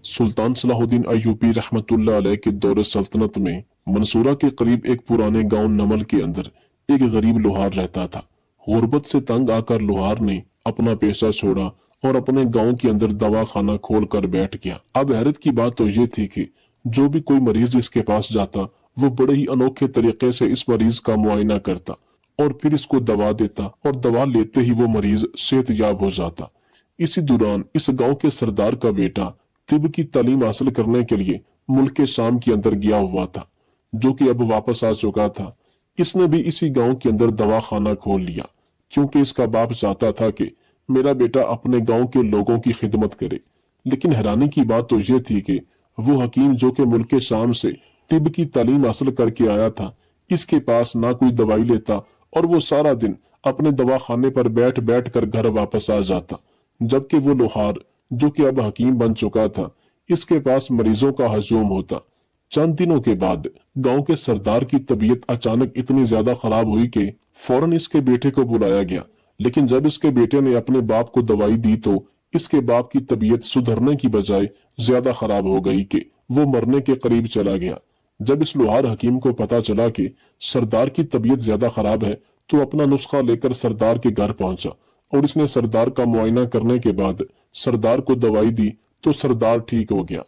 सुल्तान Salahuddin Ayyubi रहमतुल्लाह अलैह के दौर सल्तनत में मंसूरा के करीब एक पुराने गांव नमल के अंदर एक गरीब लोहार रहता था। गुर्बत से तंग आकर लोहार ने अपना पेशा छोड़ा और अपने गांव के अंदर दवा खाना खोल कर बैठ गया। अब हैरत की बात तो ये थी कि जो भी कोई मरीज इसके पास जाता वो बड़े ही अनोखे तरीके से इस मरीज का मुआयना करता और फिर इसको दवा देता और दवा लेते ही वो मरीज सेहतयाब हो जाता। इसी दौरान इस गांव के सरदार का बेटा तिब की तालीम हासिल करने के लिए मुल्क शाम के अंदर गया हुआ था, जो कि अब वापस आ चुका था। इसने भी इसी गांव के अंदर दवा खाना खोल लिया, क्योंकि इसका बाप चाहता था कि मेरा बेटा अपने गांव के लोगों की खिदमत करे। लेकिन हैरानी की बात तो यह थी कि वो हकीम जो कि मुल्क शाम से तिब की तालीम हासिल करके आया था, इसके पास ना कोई दवाई लेता और वो सारा दिन अपने दवा खाने पर बैठ बैठ कर घर वापस आ जाता। जबकि वो लोहार जो कि अब हकीम बन चुका था, इसके पास मरीजों का हजूम होता। चंद दिनों के बाद गांव के सरदार की तबीयत अचानक इतनी ज्यादा खराब हुई कि फौरन इसके बेटे को बुलाया गया। लेकिन जब इसके बेटे ने अपने बाप को दवाई दी तो इसके बाप की तबीयत सुधरने की बजाय ज्यादा खराब हो गई कि वो मरने के करीब चला गया। जब इस लोहार हकीम को पता चला कि सरदार की तबीयत ज्यादा खराब है, तो अपना नुस्खा लेकर सरदार के घर पहुंचा और इसने सरदार का मुआयना करने के बाद सरदार को दवाई दी तो सरदार ठीक हो गया।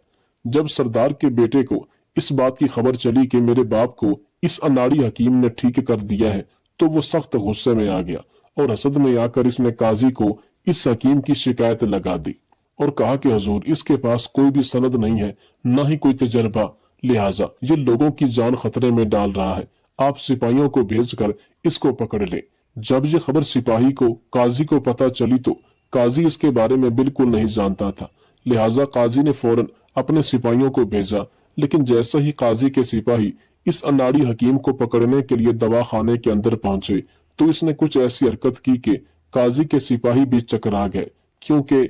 जब सरदार के बेटे को इस बात की खबर चली कि मेरे बाप को इस अनाड़ी हकीम ने ठीक कर दिया है, तो वो सख्त गुस्से में आ गया और हसद में आकर इसने काजी को इस हकीम की शिकायत लगा दी और कहा कि हुजूर, इसके पास कोई भी सनद नहीं है, ना ही कोई तजर्बा, लिहाजा ये लोगों की जान खतरे में डाल रहा है। आप सिपाहियों को भेजकर इसको पकड़ ले। जब ये खबर सिपाही को काजी को पता चली तो काजी इसके बारे में बिल्कुल नहीं जानता था, लिहाजा काजी ने फौरन अपने सिपाहियों को भेजा। लेकिन जैसे ही काजी के सिपाही इस अनाड़ी हकीम को पकड़ने के लिए दवा खाने के अंदर पहुंचे तो इसने कुछ ऐसी हरकत की कि काजी के सिपाही भी चकरा गए। क्योंकि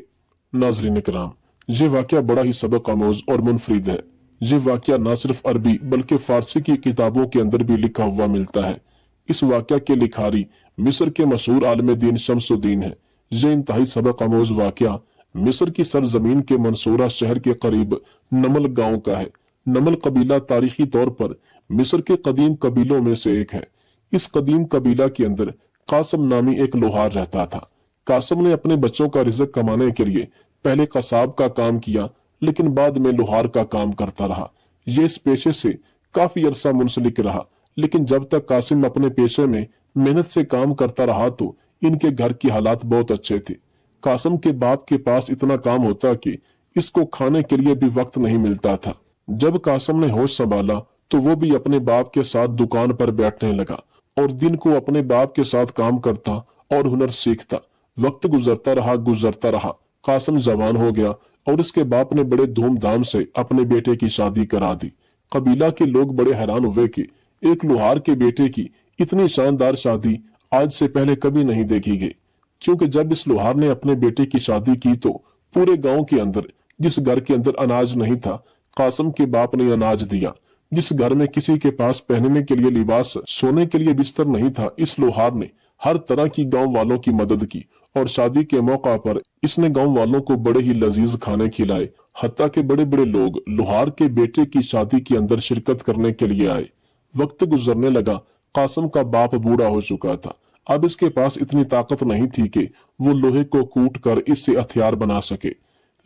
नाज़रीन इकराम, ये वाकया बड़ा ही सबक आमोज और मुनफरिद है। ये वाकया न सिर्फ अरबी बल्कि फारसी की किताबों के अंदर भी लिखा हुआ मिलता है। इस वाकया के लिखारी मिस्र के मशहूर आलिम दीन शम्सुद्दीन है। ये इंतहाई सबक आमोज वाकया मिस्र की सरजमीन के मंसूरा शहर के करीब नमल गांव का है। नमल कबीला तारीखी तौर पर मिस्र के कदीम कबीलों में से एक है। इस कदीम कबीला के अंदर कासम नामी एक लोहार रहता था। कासम ने अपने बच्चों का रिज़्क कमाने के लिए पहले कसाब का काम किया, लेकिन बाद में लोहार का काम करता रहा। ये इस पेशे से काफी अरसा मुंसलिक रहा, लेकिन जब तक कासिम अपने पेशे में मेहनत से काम करता रहा तो इनके घर की हालात बहुत अच्छे थे। कासिम के बाप के पास इतना काम होता कि इसको खाने के लिए भी वक्त नहीं मिलता था। जब कासिम ने होश संभाला तो वो भी अपने बाप के साथ दुकान पर बैठने लगा और दिन को अपने बाप के साथ काम करता और हुनर सीखता। वक्त गुजरता रहा, कासिम जवान हो गया और इसके बाप ने बड़े धूमधाम से अपने बेटे की शादी करा दी। कबीला के लोग बड़े हैरान हुए कि एक लोहार के बेटे की इतनी शानदार शादी आज से पहले कभी नहीं देखी गई। क्योंकि जब इस लोहार ने अपने बेटे की शादी की तो पूरे गांव के अंदर जिस घर के अंदर अनाज नहीं था, कासिम के बाप ने अनाज दिया। जिस घर में किसी के पास पहनने के लिए लिबास, सोने के लिए बिस्तर नहीं था, इस लोहार ने हर तरह की गांव वालों की मदद की और शादी के मौका पर इसने गांव वालों को बड़े ही लजीज खाने खिलाए। हत्ता के बड़े बड़े लोग लोहार के बेटे की शादी के अंदर शिरकत करने के लिए आए। वक्त गुजरने लगा, कासिम का बाप बूढ़ा हो चुका था। अब इसके पास इतनी ताकत नहीं थी कि वो लोहे को कूट कर इससे हथियार बना सके।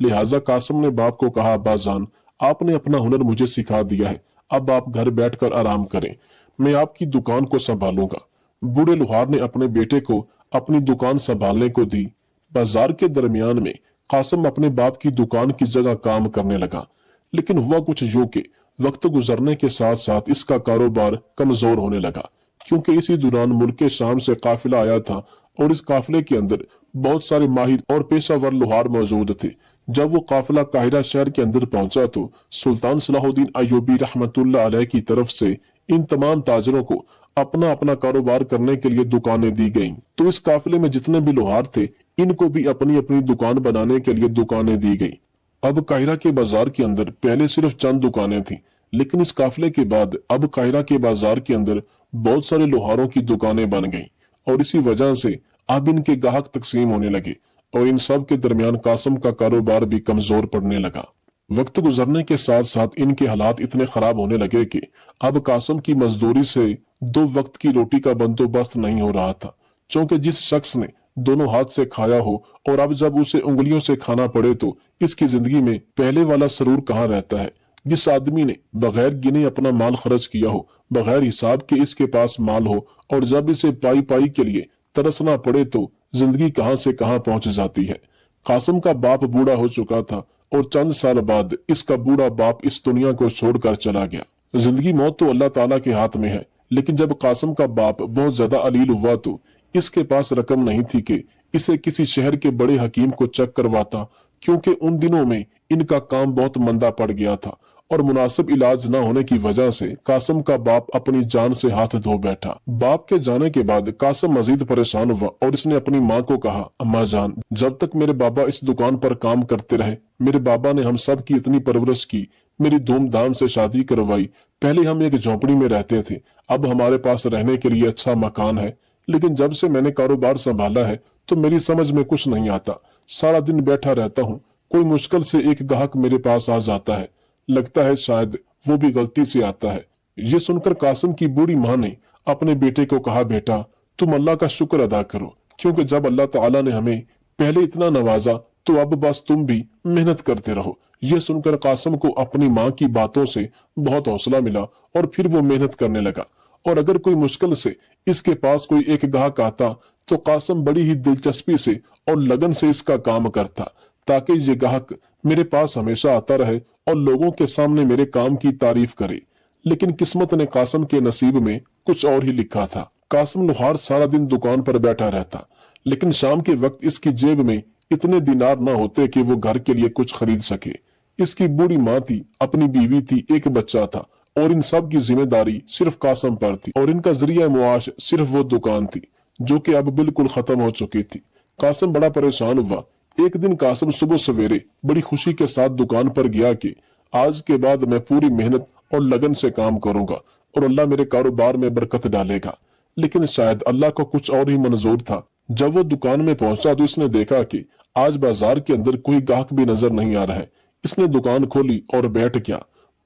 लिहाजा कासिम ने बाप को कहा, अब्बाजान, आपने अपना हुनर मुझे सिखा दिया है, अब आप घर बैठकर आराम करें, मैं आपकी दुकान को संभालूंगा। बूढ़े लोहार ने अपने बेटे को अपनी दुकान संभालने को दी। बाजार के दरमियान में कासिम अपने बाप की दुकान की जगह काम करने लगा। लेकिन हुआ कुछ यूं कि वक्त गुजरने के साथ साथ इसका कारोबार कमजोर होने लगा, क्योंकि इसी दौरान मुल्क शाम से काफिला आया था और इस काफिले के अंदर बहुत सारे माहिर और पेशावर लोहार मौजूद थे। जब वो काफिला काहिरा शहर के अंदर पहुंचा तो सुल्तान सलाहुद्दीन अय्यूबी रहमतुल्लाह अलैह की तरफ से इन तमाम ताजरों को अपना अपना कारोबार करने के लिए दुकानें दी गईं। तो इस काफिले में जितने भी लोहार थे, इनको भी अपनी अपनी दुकान बनाने के लिए दुकानें दी गई। अब काहिरा के बाजार के अंदर पहले सिर्फ चंद दुकानें थीं, लेकिन इस काफिले के बाद अब काहिरा के बाजार के अंदर बहुत सारे लोहारों की दुकानें बन गईं और इसी वजह से अब इनके ग्राहक तकसीम होने लगे और इन सब के दरमियान कासिम का कारोबार भी कमजोर पड़ने लगा। वक्त गुजरने के साथ साथ इनके हालात इतने खराब होने लगे कि अब कासिम की मजदूरी से 2 वक्त की रोटी का बंदोबस्त नहीं हो रहा था, क्योंकि जिस शख्स ने दोनों हाथ से खाया हो और अब जब उसे उंगलियों से खाना पड़े तो इसकी जिंदगी में पहले वाला सरूर कहाँ रहता है। जिस आदमी ने बगैर गिने अपना माल खर्च किया हो, बगैर हिसाब के इसके पास माल हो, और जब इसे पाई पाई के लिए तरसना पड़े तो जिंदगी कहाँ से कहाँ पहुंच जाती है। कासिम का बाप बूढ़ा हो चुका था और चंद साल बाद इसका बूढ़ा बाप इस दुनिया को छोड़कर चला गया। जिंदगी मौत तो अल्लाह ताला के हाथ में है, लेकिन जब कासिम का बाप बहुत ज्यादा अलील हुआ तो इसके पास रकम नहीं थी कि इसे किसी शहर के बड़े हकीम को चेक करवाता, क्योंकि उन दिनों में इनका काम बहुत मंदा पड़ गया था और मुनासिब इलाज न होने की वजह से कासिम का बाप अपनी जान से हाथ धो बैठा। बाप के जाने के बाद कासिम मजीद परेशान हुआ और इसने अपनी माँ को कहा, अम्मा जान, जब तक मेरे बाबा इस दुकान पर काम करते रहे, मेरे बाबा ने हम सब की इतनी परवरिश की, मेरी धूमधाम से शादी करवाई। पहले हम एक झोंपड़ी में रहते थे, अब हमारे पास रहने के लिए अच्छा मकान है, लेकिन जब से मैंने कारोबार संभाला है तो मेरी समझ में कुछ नहीं आता। सारा दिन बैठा रहता हूँ, कोई मुश्किल से एक ग्राहक मेरे पास आ जाता है, लगता है शायद वो भी गलती से आता है। ये सुनकर कासिम की बूढ़ी माँ ने अपने बेटे को कहा, बेटा तुम अल्लाह का शुक्र अदा करो, क्योंकि जब अल्लाह ताला ने हमें पहले इतना नवाजा तो अब बस तुम भी मेहनत करते रहो। ये सुनकर कासिम को अपनी माँ की बातों से बहुत हौसला मिला और फिर वो मेहनत करने लगा। और अगर कोई मुश्किल से इसके पास कोई एक ग्राहक आता तो कासिम बड़ी ही दिलचस्पी से और लगन से इसका काम करता, ताकि ये ग्राहक मेरे पास हमेशा आता रहे और लोगों के सामने मेरे काम की तारीफ करे। लेकिन किस्मत ने कासिम के नसीब में कुछ और ही लिखा था। कासिम लोहार सारा दिन दुकान पर बैठा रहता, लेकिन शाम के वक्त इसकी जेब में इतने दिनार न होते कि वो घर के लिए कुछ खरीद सके। इसकी बूढ़ी माँ थी, अपनी बीवी थी, एक बच्चा था, और इन सब की जिम्मेदारी सिर्फ कासिम पर थी, और इनका जरिया मुआश सिर्फ वो दुकान थी जो कि अब बिल्कुल खत्म हो चुकी थी। कासिम बड़ा परेशान हुआ। एक दिन कासिम सुबह सवेरे बड़ी खुशी के साथ दुकान पर गया कि आज के बाद मैं पूरी मेहनत और लगन से काम करूंगा और अल्लाह मेरे कारोबार में बरकत डालेगा। लेकिन शायद अल्लाह को कुछ और ही मंजूर था। जब वो दुकान में पहुंचा तो इसने देखा कि आज बाजार के अंदर कोई ग्राहक भी नजर नहीं आ रहा है। इसने दुकान खोली और बैठ गया।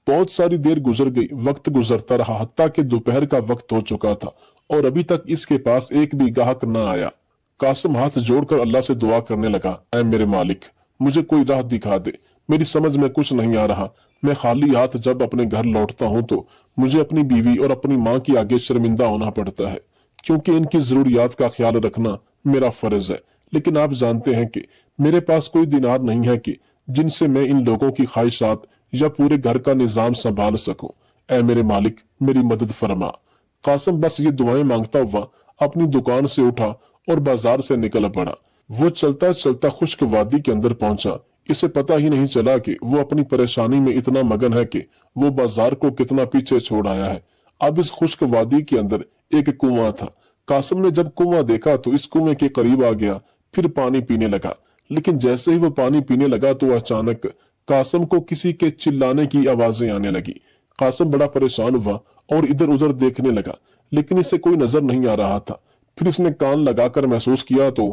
बहुत सारी देर गुजर गई, वक्त गुजरता रहा, हत्ता कि दोपहर का वक्त हो चुका था और अभी तक इसके पास एक भी ग्राहक न आया। कासिम हाथ जोड़कर अल्लाह से दुआ करने लगा, ऐ मेरे मालिक, मुझे कोई राह दिखा दे, मेरी समझ में कुछ नहीं आ रहा। मैं खाली हाथ जब अपने घर लौटता हूँ तो मुझे अपनी बीवी और अपनी माँ की आगे शर्मिंदा होना पड़ता है, क्योंकि इनकी जरूरियात का ख्याल रखना मेरा फर्ज है। लेकिन आप जानते हैं कि मेरे पास कोई दिनार नहीं है कि जिनसे मैं इन लोगों की ख्वाहिशात या पूरे घर का निजाम संभाल सकूं। ऐ मेरे मालिक, मेरी मदद फरमा। कासिम बस ये दुआएं मांगता हुआ अपनी दुकान से उठा और बाजार से निकल पड़ा। वो चलता चलता खुश्क वादी के अंदर पहुंचा। इसे पता ही नहीं चला कि वो अपनी परेशानी में इतना मगन है कि वो बाजार को कितना पीछे छोड़ आया है। अब इस खुश्क वादी के अंदर एक कुआं था। कासिम ने जब कुआं देखा तो इस कुएं के करीब आ गया, फिर पानी पीने लगा। लेकिन जैसे ही वो पानी पीने लगा तो अचानक कासिम को किसी के चिल्लाने की आवाजें आने लगी। कासिम बड़ा परेशान हुआ और इधर उधर देखने लगा, लेकिन इसे कोई नजर नहीं आ रहा था। फिर इसने कान लगाकर महसूस किया तो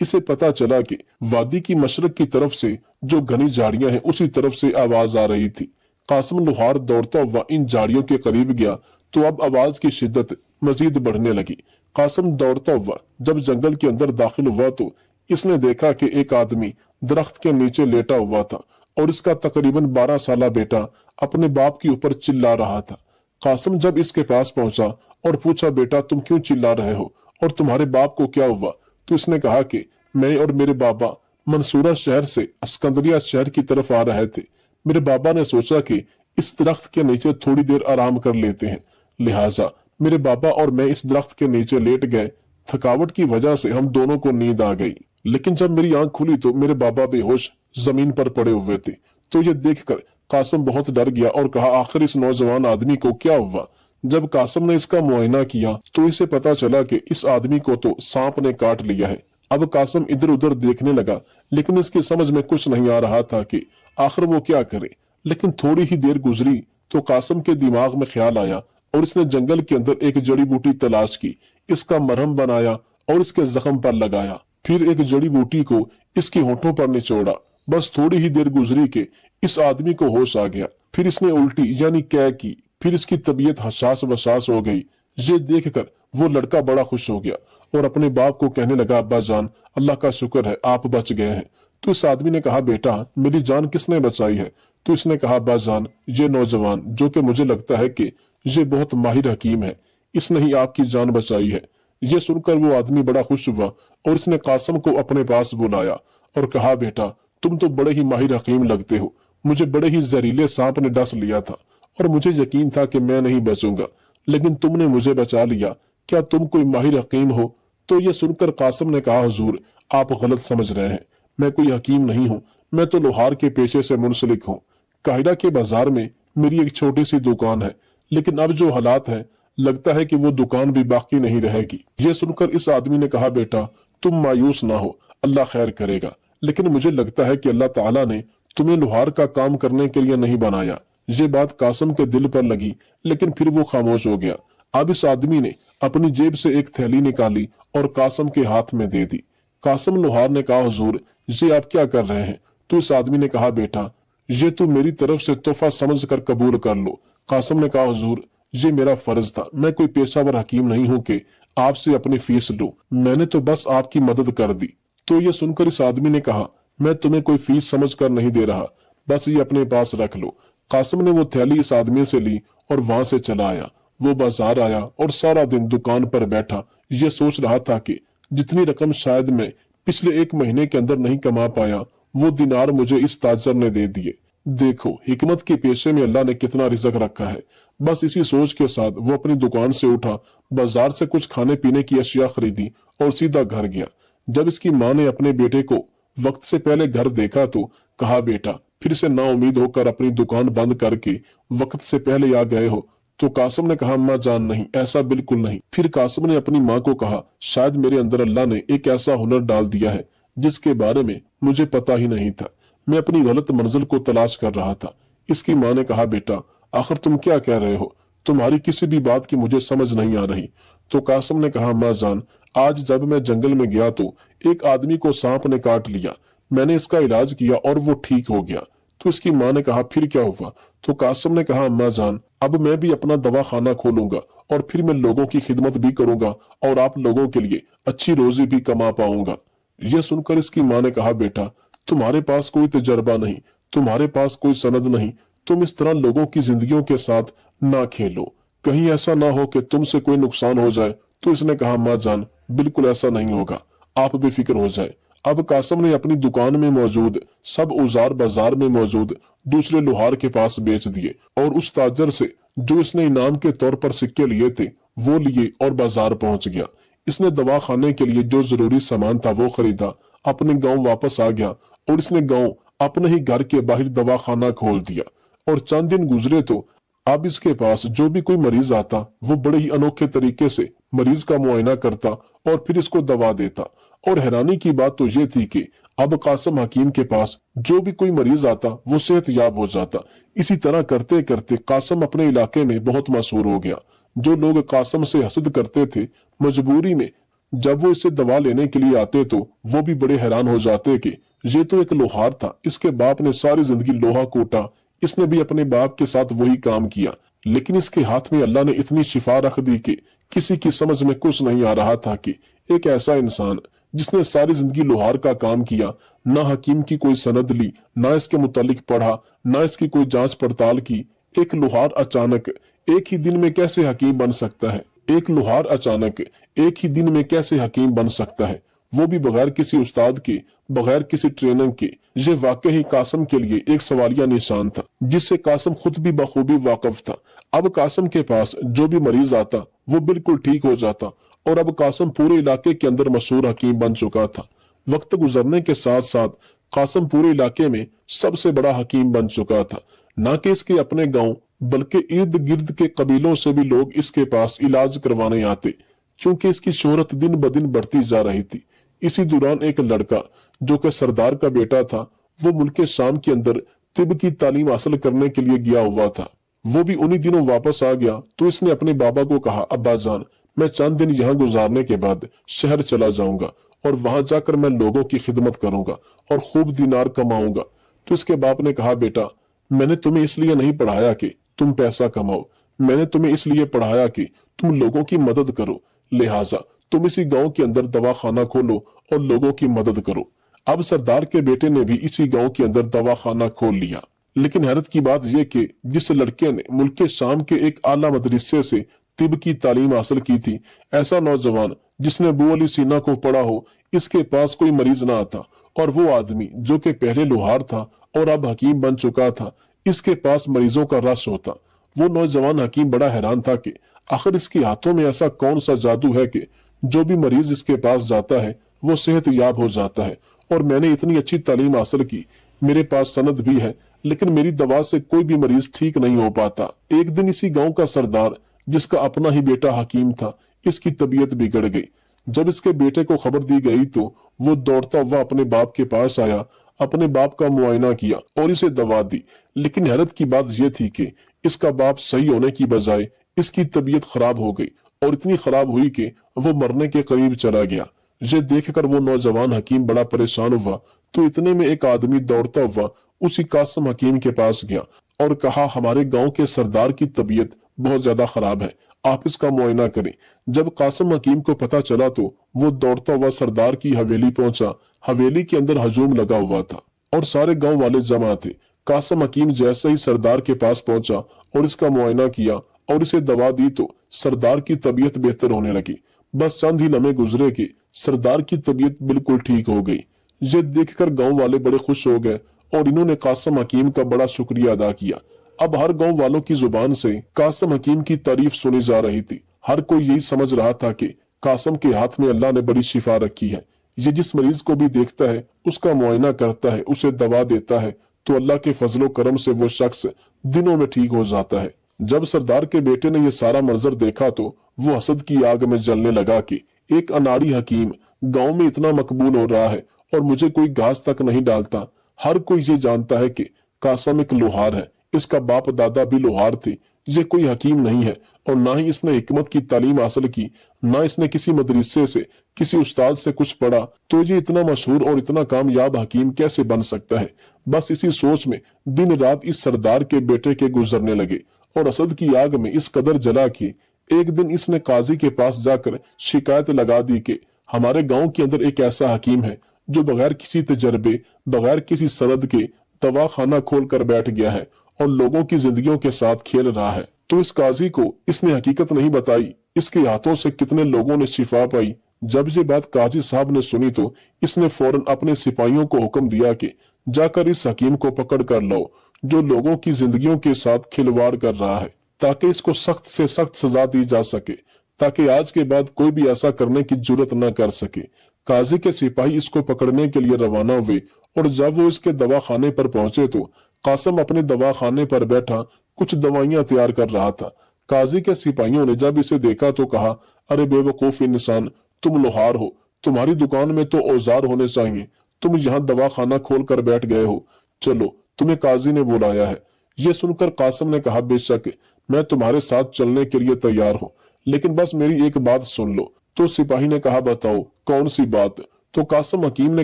इसे पता चला कि वादी की मशरक की तरफ से जो घनी झाड़ियां हैं उसी तरफ से आवाज आ रही थी। कासिम लोहार दौड़ता हुआ इन झाड़ियों के करीब गया तो अब आवाज की शिद्दत मजीद बढ़ने लगी। कासिम दौड़ता हुआ जब जंगल के अंदर दाखिल हुआ तो इसने देखा कि एक आदमी दरख्त के नीचे लेटा हुआ था और इसका तकरीबन 12 साला बेटा अपने बाप के ऊपर चिल्ला रहा था। कासिम जब इसके पास पहुंचा और पूछा, बेटा तुम क्यों चिल्ला रहे हो और तुम्हारे बाप को क्या हुआ? तो इसने कहा कि मैं और मेरे बाबा मंसूरा शहर से अस्कंदरिया शहर की तरफ आ रहे थे। मेरे बाबा ने सोचा कि इस दरख्त के नीचे थोड़ी देर आराम कर लेते हैं, लिहाजा मेरे बाबा और मैं इस दरख्त के नीचे लेट गए। थकावट की वजह से हम दोनों को नींद आ गई, लेकिन जब मेरी आंख खुली तो मेरे बाबा बेहोश जमीन पर पड़े हुए थे। तो ये देखकर कासिम बहुत डर गया और कहा, आखिर इस नौजवान आदमी को क्या हुआ? जब कासिम ने इसका मुआयना किया तो इसे पता चला कि इस आदमी को तो सांप ने काट लिया है। अब कासिम इधर उधर देखने लगा, लेकिन इसकी समझ में कुछ नहीं आ रहा था कि आखिर वो क्या करे। लेकिन थोड़ी ही देर गुजरी तो कासिम के दिमाग में ख्याल आया और इसने जंगल के अंदर एक जड़ी बूटी तलाश की, इसका मरहम बनाया और इसके जख्म पर लगाया। फिर एक जड़ी बूटी को इसके होठों पर निचोड़ा बस थोड़ी ही देर गुजरी कि इस आदमी को होश आ गया। फिर इसने उल्टी यानी कै की। फिर इसकी तबीयत हसास बसास हो गई। ये देखकर वो लड़का बड़ा खुश हो गया और अपने बाप को कहने लगा, अब्बा जान, अल्लाह का शुक्र है आप बच गए हैं। तो इस आदमी ने कहा, बेटा मेरी जान किसने बचाई है? तो इसने कहा, अब्बा जान, ये नौजवान जो कि मुझे लगता है कि ये बहुत माहिर हकीम है, इसने ही आपकी जान बचाई है। ये सुनकर वो आदमी बड़ा खुश हुआ और इसने कासिम को अपने पास बुलाया और कहा, बेटा तुम तो बड़े ही माहिर हकीम लगते हो। मुझे बड़े ही जहरीले सांप ने डस लिया था और मुझे यकीन था कि मैं नहीं बचूंगा, लेकिन तुमने मुझे बचा लिया। क्या तुम कोई माहिर हकीम हो? तो ये सुनकर कासिम ने कहा, हुजूर आप गलत समझ रहे हैं, मैं कोई हकीम नहीं हूँ, मैं तो लोहार के पेशे से मुंसलिक हूँ। काहिरा के बाजार में मेरी एक छोटी सी दुकान है, लेकिन अब जो हालात है लगता है कि वो दुकान भी बाकी नहीं रहेगी। ये सुनकर इस आदमी ने कहा, बेटा तुम मायूस ना हो, अल्लाह खैर करेगा, लेकिन मुझे लगता है कि अल्लाह ताला ने तुम्हें लोहार का काम करने के लिए नहीं बनाया। ये बात कासिम के दिल पर लगी, लेकिन फिर वो खामोश हो गया। अब इस आदमी ने अपनी जेब से एक थैली निकाली और कासिम के हाथ में दे दी। कासिम लोहार ने कहा, हुजूर ये आप क्या कर रहे हैं? तो इस आदमी ने कहा, बेटा ये तू मेरी तरफ से तोहफा समझ कर कबूल कर लो। कासिम ने कहा, हुजूर ये मेरा फर्ज था, मैं कोई पेशावर हकीम नहीं हूं कि आपसे अपनी फीस लूं, मैंने तो बस आपकी मदद कर दी। तो ये सुनकर इस आदमी ने कहा, मैं तुम्हें कोई फीस समझ कर नहीं दे रहा, बस ये अपने पास रख लो। कासिम ने वो थैली इस आदमी से ली और वहां से चला आया। वो बाजार आया और सारा दिन दुकान पर बैठा ये सोच रहा था कि जितनी रकम शायद मैं पिछले एक महीने के अंदर नहीं कमा पाया, वो दिनार मुझे इस ताजर ने दे दिए। देखो हिकमत के पेशे में अल्लाह ने कितना रिज़्क रखा है। बस इसी सोच के साथ वो अपनी दुकान से उठा, बाजार से कुछ खाने पीने की अशिया खरीदी और सीधा घर गया। जब इसकी माँ ने अपने बेटे को वक्त से पहले घर देखा तो कहा, बेटा फिर से ना उम्मीद होकर अपनी दुकान बंद करके वक्त से पहले आ गए हो? तो कासिम ने कहा, अम्मा जान नहीं, ऐसा बिल्कुल नहीं। फिर कासिम ने अपनी माँ को कहा, शायद मेरे अंदर अल्लाह ने एक ऐसा हुनर डाल दिया है जिसके बारे में मुझे पता ही नहीं था, मैं अपनी गलत मंजिल को तलाश कर रहा था। इसकी माँ ने कहा, बेटा आखिर तुम क्या कह रहे हो? तुम्हारी किसी भी बात की मुझे समझ नहीं आ रही। तो कासिम ने कहा, अम्मा जान, आज जब मैं जंगल में गया तो एक आदमी को सांप ने काट लिया, मैंने इसका इलाज किया और वो ठीक हो गया। तो इसकी माँ ने कहा, फिर क्या हुआ? तो कासिम ने कहा, अम्मा जान, अब मैं भी अपना दवा खाना खोलूंगा और फिर मैं लोगों की खिदमत भी करूंगा और आप लोगों के लिए अच्छी रोजी भी कमा पाऊंगा। यह सुनकर इसकी माँ ने कहा, बेटा तुम्हारे पास कोई तजर्बा नहीं, तुम्हारे पास कोई सनद नहीं, तुम इस तरह लोगों की जिंदगियों के साथ ना खेलो, कहीं ऐसा ना हो कि तुमसे कोई नुकसान हो जाए। तो इसने कहा, अम्मा जान बिल्कुल ऐसा नहीं होगा, आप बेफिक्र हो जाए। अब कासिम ने अपनी दुकान में मौजूद सब औजार बाजार में मौजूद दूसरे लोहार के पास बेच दिए और उस ताजर से जो इसने इनाम के तौर पर सिक्के लिए थे वो लिए और बाजार पहुंच गया। इसने दवा खाने के लिए जो जरूरी सामान था वो खरीदा, अपने गांव वापस आ गया और इसने गांव अपने ही घर के बाहर दवा खाना खोल दिया। और चंद दिन गुजरे तो अब इसके पास जो भी कोई मरीज आता वो बड़े ही अनोखे तरीके से मरीज का मुआयना करता और फिर इसको दवा देता। और हैरानी की बात तो ये थी कि अब कासिम हकीम के पास जो भी कोई मरीज आता वो सेहतयाब हो जाता। इसी तरह करते करते कासिम अपने इलाके में बहुत मशहूर हो गया। जो लोग कासिम से हसद करते थे, मजबूरी में जब वो इसे दवा लेने के लिए आते तो वो भी बड़े हैरान हो जाते कि ये तो एक लोहार था, इसके बाप ने सारी जिंदगी लोहा कूटा, इसने भी अपने बाप के साथ वही काम किया, लेकिन इसके हाथ में अल्लाह ने इतनी शिफा रख दी कि किसी की समझ में कुछ नहीं आ रहा था कि एक ऐसा इंसान जिसने सारी जिंदगी लोहार का काम किया, ना हकीम की कोई सनद ली, ना इसके मुतालिक पढ़ा, ना इसकी कोई जांच पड़ताल की, एक लोहार अचानक एक ही दिन में कैसे हकीम बन सकता है? एक लोहार अचानक एक ही दिन में कैसे हकीम बन सकता है, वो भी बगैर किसी उस्ताद के, बगैर किसी ट्रेनिंग के? ये वाकई ही कासिम के लिए एक सवालिया निशान था जिससे कासिम खुद भी बखूबी वाकिफ था। अब कासिम के पास जो भी मरीज आता वो बिल्कुल ठीक हो जाता और अब कासिम पूरे इलाके के अंदर मशहूर हकीम बन चुका था। वक्त गुजरने के साथ साथ कासिम पूरे इलाके में सबसे बड़ा हकीम बन चुका था। न कि इसके अपने गांव बल्कि इर्द गिर्द के कबीलों से भी लोग इसके पास इलाज करवाने आते, क्योंकि इसकी शोहरत दिन ब दिन बढ़ती जा रही थी। इसी दौरान एक लड़का जो कि सरदार का बेटा था, वो मुल्क शाम के अंदर तिब की तालीम हासिल करने के लिए गया हुआ था। वो भी उन्हीं दिनों वापस आ गया तो इसने अपने बाबा को कहा, अब्बा जान, मैं चंद दिन यहाँ गुजारने के बाद शहर चला जाऊंगा और वहां जाकर मैं लोगों की खिदमत करूंगा और खूब दिनार कमाऊंगा। तो इसके बाप ने कहा, बेटा मैंने तुम्हें इसलिए नहीं पढ़ाया कि तुम पैसा कमाओ, मैंने तुम्हें इसलिए पढ़ाया कि तुम लोगों की मदद करो, लिहाजा तुम इसी गांव के अंदर दवाखाना खोलो और लोगों की मदद करो। अब सरदार के बेटे ने भी इसी गांव के अंदर दवाखाना खोल लिया। लेकिन हैरत की बात यह कि जिस लड़के ने मुल्क के शाम के एक आला मदरसे से तिब की तालीम हासिल की थी, ऐसा नौजवान जिसने अबू अली सीना को पढ़ा हो, इसके पास कोई मरीज ना आता। और वो आदमी जो कि पहले लोहार था और अब हकीम बन चुका था, इसके पास मरीजों का रश होता। वो नौजवान हकीम बड़ा हैरान था कि आखिर इसके हाथों में ऐसा कौन सा जादू है कि जो भी मरीज इसके पास जाता है वो सेहत याब हो जाता है। और मैंने इतनी अच्छी तालीम हासिल की, मेरे पास सनद भी है, लेकिन मेरी दवा से कोई भी मरीज ठीक नहीं हो पाता। एक दिन इसी गांव का सरदार, जिसका अपना ही बेटा हकीम था, इसकी तबीयत बिगड़ गई। जब इसके बेटे को खबर दी गई तो वो दौड़ता हुआ अपने बाप के पास आया, अपने बाप का मुआयना किया और इसे दवा दी। लेकिन हैरत की बात यह थी कि इसका बाप सही होने की बजाय इसकी तबीयत खराब हो गई और इतनी खराब हुई कि वो मरने के करीब चला गया। ये देखकर वो नौजवान हकीम बड़ा परेशान हुआ। तो इतने में एक आदमी दौड़ता हुआ उसी कासिम हकीम के पास गया और कहा, हमारे गांव के सरदार की तबीयत बहुत ज्यादा खराब है, आप इसका मुआयना करें। जब कासिम हकीम को पता चला तो वो दौड़ता हुआ सरदार की हवेली पहुंचा। हवेली के अंदर हजूम लगा हुआ था और सारे गांव वाले जमा थे। कासिम हकीम जैसे ही सरदार के पास पहुंचा और इसका मुआयना किया और इसे दवा दी तो सरदार की तबीयत बेहतर होने लगी। बस चंद ही लम्हे गुजरे कि सरदार की तबीयत बिल्कुल ठीक हो गई। ये देखकर गांव वाले बड़े खुश हो गए और इन्होंने कासिम हकीम का बड़ा शुक्रिया अदा किया। अब हर गांव वालों की जुबान से कासिम हकीम की तारीफ सुनी जा रही थी। हर कोई यही समझ रहा था कि कासिम के हाथ में अल्लाह ने बड़ी शिफा रखी है। ये जिस मरीज को भी देखता है, उसका मुआयना करता है, उसे दवा देता है, तो अल्लाह के फजलो करम से वो शख्स दिनों में ठीक हो जाता है। जब सरदार के बेटे ने यह सारा मंजर देखा तो वो हसद की आग में जलने लगा कि एक अनाड़ी हकीम गांव में इतना मकबूल हो रहा है और मुझे कोई घास तक नहीं डालता। हर कोई ये जानता है कि कासिम एक लोहार है, इसका बाप दादा भी लोहार थे। ये कोई हकीम नहीं है और ना ही इसने हिकमत की तालीम हासिल की, ना इसने किसी मदरसे से, किसी उस्ताद से कुछ पढ़ा, तो ये इतना मशहूर और इतना कामयाब हकीम कैसे बन सकता है। बस इसी सोच में दिन रात इस सरदार के बेटे के गुजरने लगे और हसद की आग में इस कदर जला कि एक दिन इसने काजी के पास जाकर शिकायत लगा दी कि हमारे गांव के अंदर एक ऐसा हकीम है जो बगैर किसी तजर्बे, बगैर किसी सनद के दवा खाना खोल कर बैठ गया है और लोगों की जिंदगियों के साथ खेल रहा है। तो इस काजी को इसने हकीकत नहीं बताई, इसके हाथों से कितने लोगों ने शिफा पाई। जब ये बात काजी साहब ने सुनी तो इसने फौरन अपने सिपाहियों को हुक्म दिया कि जाकर इस हकीम को पकड़ कर लो जो लोगों की जिंदगियों के साथ खिलवाड़ कर रहा है, ताकि इसको सख्त से सख्त सजा दी जा सके, ताकि आज के बाद कोई भी ऐसा करने की जुर्रत न कर सके। काजी के सिपाही इसको पकड़ने के लिए रवाना हुए और जब वो इसके दवाखाने पर पहुंचे तो कासिम अपने दवाखाने पर बैठा कुछ दवाइयां तैयार कर रहा था। काजी के सिपाहियों ने जब इसे देखा तो कहा, अरे बेवकूफ इंसान, तुम लोहार हो, तुम्हारी दुकान में तो औजार होने चाहिए, तुम यहाँ दवाखाना खोल कर बैठ गए हो, चलो तुम्हें काजी ने बुलाया है। ये सुनकर कासिम ने कहा, बेशक मैं तुम्हारे साथ चलने के लिए तैयार हूँ, लेकिन बस मेरी एक बात सुन लो। तो सिपाही ने कहा, बताओ कौन सी बात। तो कासिम हकीम ने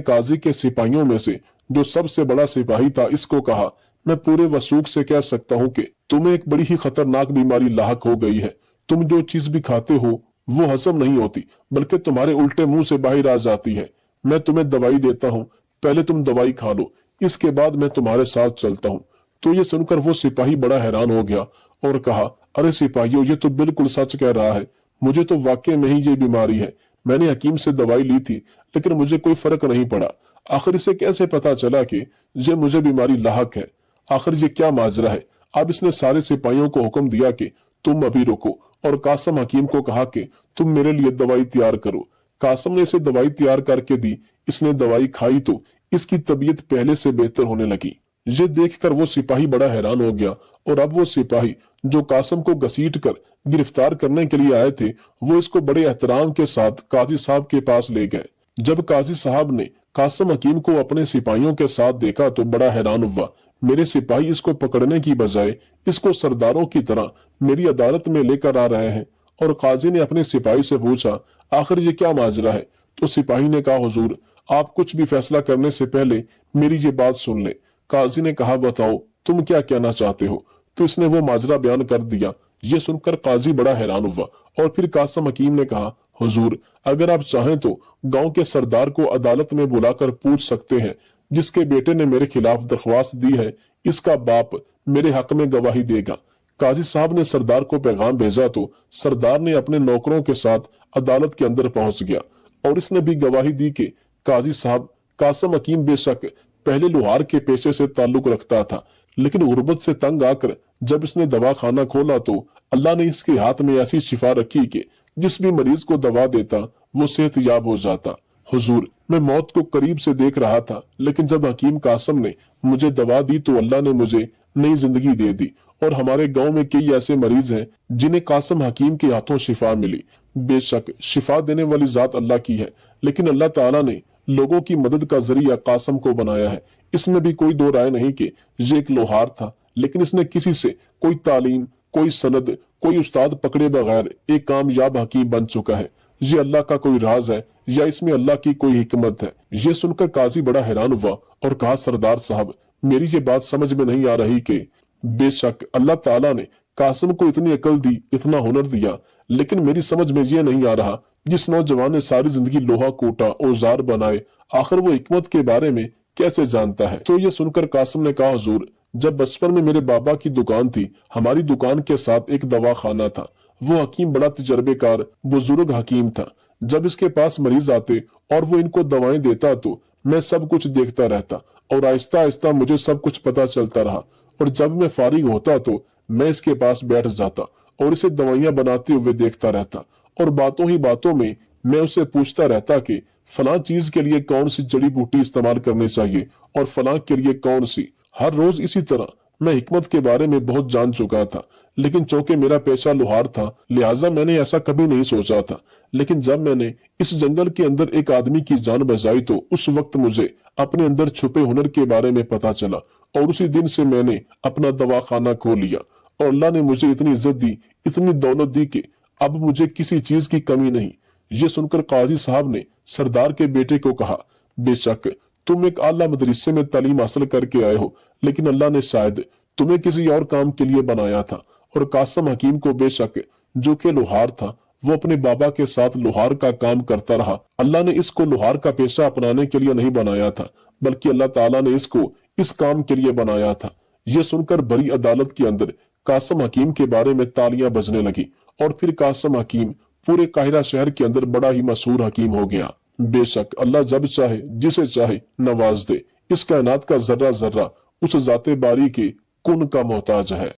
काजी के सिपाहियों में से जो सबसे बड़ा सिपाही था इसको कहा, मैं पूरे वसूख से कह सकता हूँ कि तुम्हें एक बड़ी ही खतरनाक बीमारी लाहक हो गई है। तुम जो चीज भी खाते हो वो हजम नहीं होती, बल्कि तुम्हारे उल्टे मुंह से बाहर आ जाती है। मैं तुम्हें दवाई देता हूँ, पहले तुम दवाई खा लो, इसके बाद मैं तुम्हारे साथ चलता हूँ। तो ये सुनकर वो सिपाही बड़ा हैरान हो गया और कहा, अरे सिपाहियों, ये तो बिल्कुल सच कह रहा है, मुझे तो वाकई में ही ये बीमारी है। मैंने हकीम से दवाई ली थी लेकिन मुझे कोई फर्क नहीं पड़ा। आखिर इसे कैसे पता चला कि ये मुझे बीमारी लाहक है? आखिर ये क्या माजरा है? अब इसने सारे सिपाहियों को हुक्म दिया कि तुम अभी रुको और कासिम हकीम को कहा कि तुम मेरे लिए दवाई तैयार करो। कासिम ने इसे दवाई तैयार करके दी। इसने दवाई खाई तो इसकी तबीयत पहले से बेहतर होने लगी। ये देखकर वो सिपाही बड़ा हैरान हो गया और अब वो सिपाही जो कासिम को घसीट कर गिरफ्तार करने के लिए आए थे वो इसको बड़े एहतराम के साथ काजी साहब के पास ले गए। जब काजी साहब ने कासिम हकीम को अपने सिपाहियों के साथ देखा तो बड़ा हैरान हुआ। मेरे सिपाही इसको पकड़ने की बजाय इसको सरदारों की तरह मेरी अदालत में लेकर आ रहे हैं। और काजी ने अपने सिपाही से पूछा, आखिर ये क्या माजरा है? तो सिपाही ने कहा, हुजूर आप कुछ भी फैसला करने से पहले मेरी ये बात सुन ले। काजी ने कहा, बताओ तुम क्या कहना चाहते हो। तो इसने वो माजरा बयान कर दिया। ये सुनकर काजी बड़ा हैरान हुआ और फिर कासम हकीम ने कहा, हुजूर अगर आप चाहें तो गांव के सरदार को अदालत में बुलाकर पूछ सकते हैं, जिसके बेटे ने मेरे खिलाफ दरख्वास्त दी है, इसका बाप मेरे हक में गवाही देगा। काजी साहब ने सरदार को पैगाम भेजा तो सरदार ने अपने नौकरों के साथ अदालत के अंदर पहुंच गया और इसने भी गवाही दी कि काजी साहब, कासम हकीम बेशक पहले लोहार के पेशे से ताल्लुक रखता था, लेकिन गुर्बत से तंग आकर जब इसने दवा खाना खोला तो अल्लाह ने इसके हाथ में ऐसी शिफा रखी कि जिस भी मरीज को दवा देता वो सेहतयाब हो जाता। हुजूर मैं मौत को करीब से देख रहा था, लेकिन जब हकीम कासम ने मुझे दवा दी तो अल्लाह ने मुझे नई जिंदगी दे दी और हमारे गांव में कई ऐसे मरीज हैं जिन्हें कासम हकीम के हाथों शिफा मिली। बेशक शिफा देने वाली जात अल्लाह की है, लेकिन अल्लाह ताला ने लोगों की मदद का जरिया कासम को बनाया है। इसमें भी कोई दो राय नहीं कि ये एक लोहार था, लेकिन इसने किसी से कोई तालीम, कोई सनद, कोई उस्ताद पकड़े बगैर एक कामयाब हकीम बन चुका है। ये अल्लाह का कोई राज है या इसमें अल्लाह की कोई हिकमत है। ये सुनकर काजी बड़ा हैरान हुआ और कहा, सरदार साहब मेरी ये बात समझ में नहीं आ रही कि बेशक अल्लाह ताला ने कासिम को इतनी अकल दी, इतना हुनर दिया, लेकिन मेरी समझ में ये नहीं आ रहा जिस नौजवान ने सारी जिंदगी लोहा कूटा, औजार बनाए, आखिर वो हिकमत के बारे में कैसे जानता है। तो ये सुनकर कासिम ने कहा, हुजूर जब बचपन में मेरे बाबा की दुकान थी, हमारी दुकान के साथ एक दवा खाना था। वो हकीम बड़ा तजर्बेकार बुजुर्ग हकीम था। जब इसके पास मरीज आते और वो इनको दवाएं देता तो मैं सब कुछ देखता रहता और आहिस्ता आहिस्ता मुझे सब कुछ पता चलता रहा। और जब मैं फारिग होता तो मैं इसके पास बैठ जाता और इसे दवाइयां बनाते हुए देखता रहता और बातों ही बातों में मैं उससे पूछता रहता कि फलां चीज के लिए कौन सी जड़ी बूटी इस्तेमाल करनी चाहिए और फलां के लिए कौन सी। हर रोज इसी तरह मैं हिकमत के बारे में बहुत जान चुका था, लेकिन चूंकि मेरा पेशा लोहार था लिहाजा मैंने ऐसा कभी नहीं सोचा था। लेकिन जब मैंने इस जंगल के अंदर एक आदमी की जान बचाई तो उस वक्त मुझे अपने अंदर छुपे हुनर के बारे में पता चला और उसी दिन से मैंने अपना दवाखाना खोल लिया और अल्लाह ने मुझे इतनी इज्जत दी, इतनी दौलत दी कि अब मुझे किसी चीज की कमी नहीं। ये सुनकर काजी साहब ने सरदार के बेटे को कहा, बेशक तुम एक आला मदरसे में तालीम हासिल करके आए हो, लेकिन अल्लाह ने शायद तुम्हें किसी और काम के लिए बनाया था। और कासम हकीम को बेशक जो कि लोहार था वो अपने बाबा के साथ लोहार का काम करता रहा। अल्लाह ने इसको लोहार का पेशा अपनाने के लिए नहीं बनाया था, बल्कि अल्लाह ताला ने इसको इस काम के लिए बनाया था। ये सुनकर बड़ी अदालत के अंदर कासम हकीम के बारे में तालियां बजने लगी और फिर कासम हकीम पूरे काहिरा शहर के अंदर बड़ा ही मशहूर हकीम हो गया। बेशक अल्लाह जब चाहे जिसे चाहे नवाज दे। इस कायनात का जर्रा जर्रा उस जाते बारी के कुन का मोहताज है।